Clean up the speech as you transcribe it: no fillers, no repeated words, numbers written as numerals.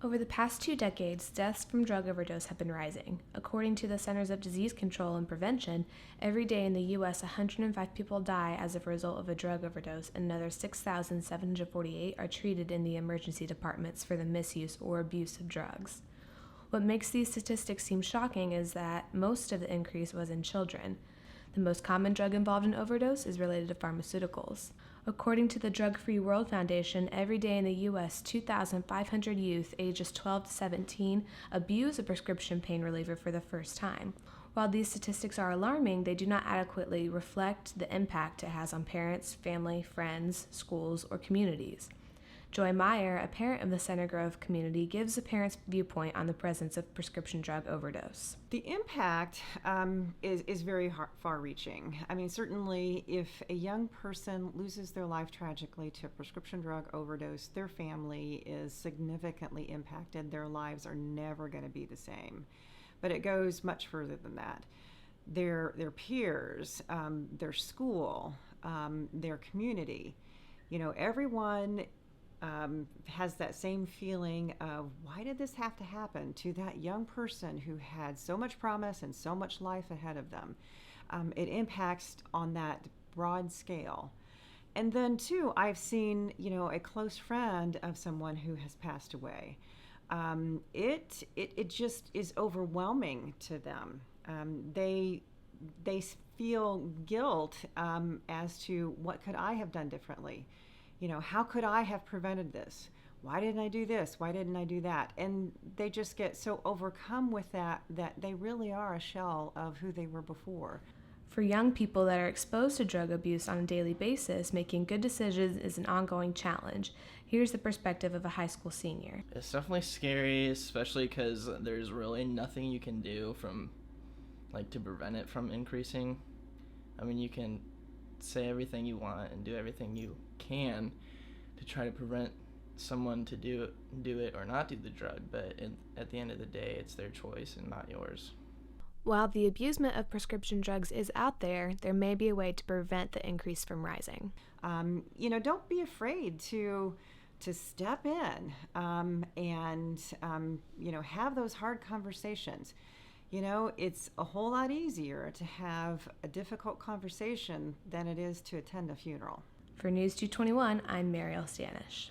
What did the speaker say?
Over the past 2 decades, deaths from drug overdose have been rising. According to the Centers of Disease Control and Prevention, every day in the U.S., 105 people die as a result of a drug overdose, and another 6,748 are treated in the emergency departments for the misuse or abuse of drugs. What makes these statistics seem shocking is that most of the increase was in children. The most common drug involved in overdose is related to pharmaceuticals. According to the Drug Free World Foundation, every day in the U.S., 2,500 youth ages 12 to 17 abuse a prescription pain reliever for the first time. While these statistics are alarming, they do not adequately reflect the impact it has on parents, family, friends, schools, or communities. Joy Meyer, a parent of the Center Grove community, gives a parent's viewpoint on the presence of prescription drug overdose. The impact is very far-reaching. I mean, certainly if a young person loses their life tragically to a prescription drug overdose, their family is significantly impacted. Their lives are never going to be the same. But it goes much further than that. Their peers, their school, their community, everyone has that same feeling of why did this have to happen to that young person who had so much promise and so much life ahead of them. It impacts on that broad scale. And then too, I've seen, a close friend of someone who has passed away. It just is overwhelming to them. They feel guilt as to what could I have done differently. How could I have prevented this? Why didn't I do this? Why didn't I do that? And they just get so overcome with that they really are a shell of who they were before. For young people that are exposed to drug abuse on a daily basis, making good decisions is an ongoing challenge. Here's the perspective of a high school senior. It's definitely scary, especially because there's really nothing you can do to prevent it from increasing. I mean, you can say everything you want and do everything you can to try to prevent someone to do it or not do the drug, but at the end of the day, it's their choice and not yours. While the abusement of prescription drugs is out there may be a way to prevent the increase from rising. Don't be afraid to step in and have those hard conversations. It's a whole lot easier to have a difficult conversation than it is to attend a funeral. For News 221, I'm Mariel Stanish.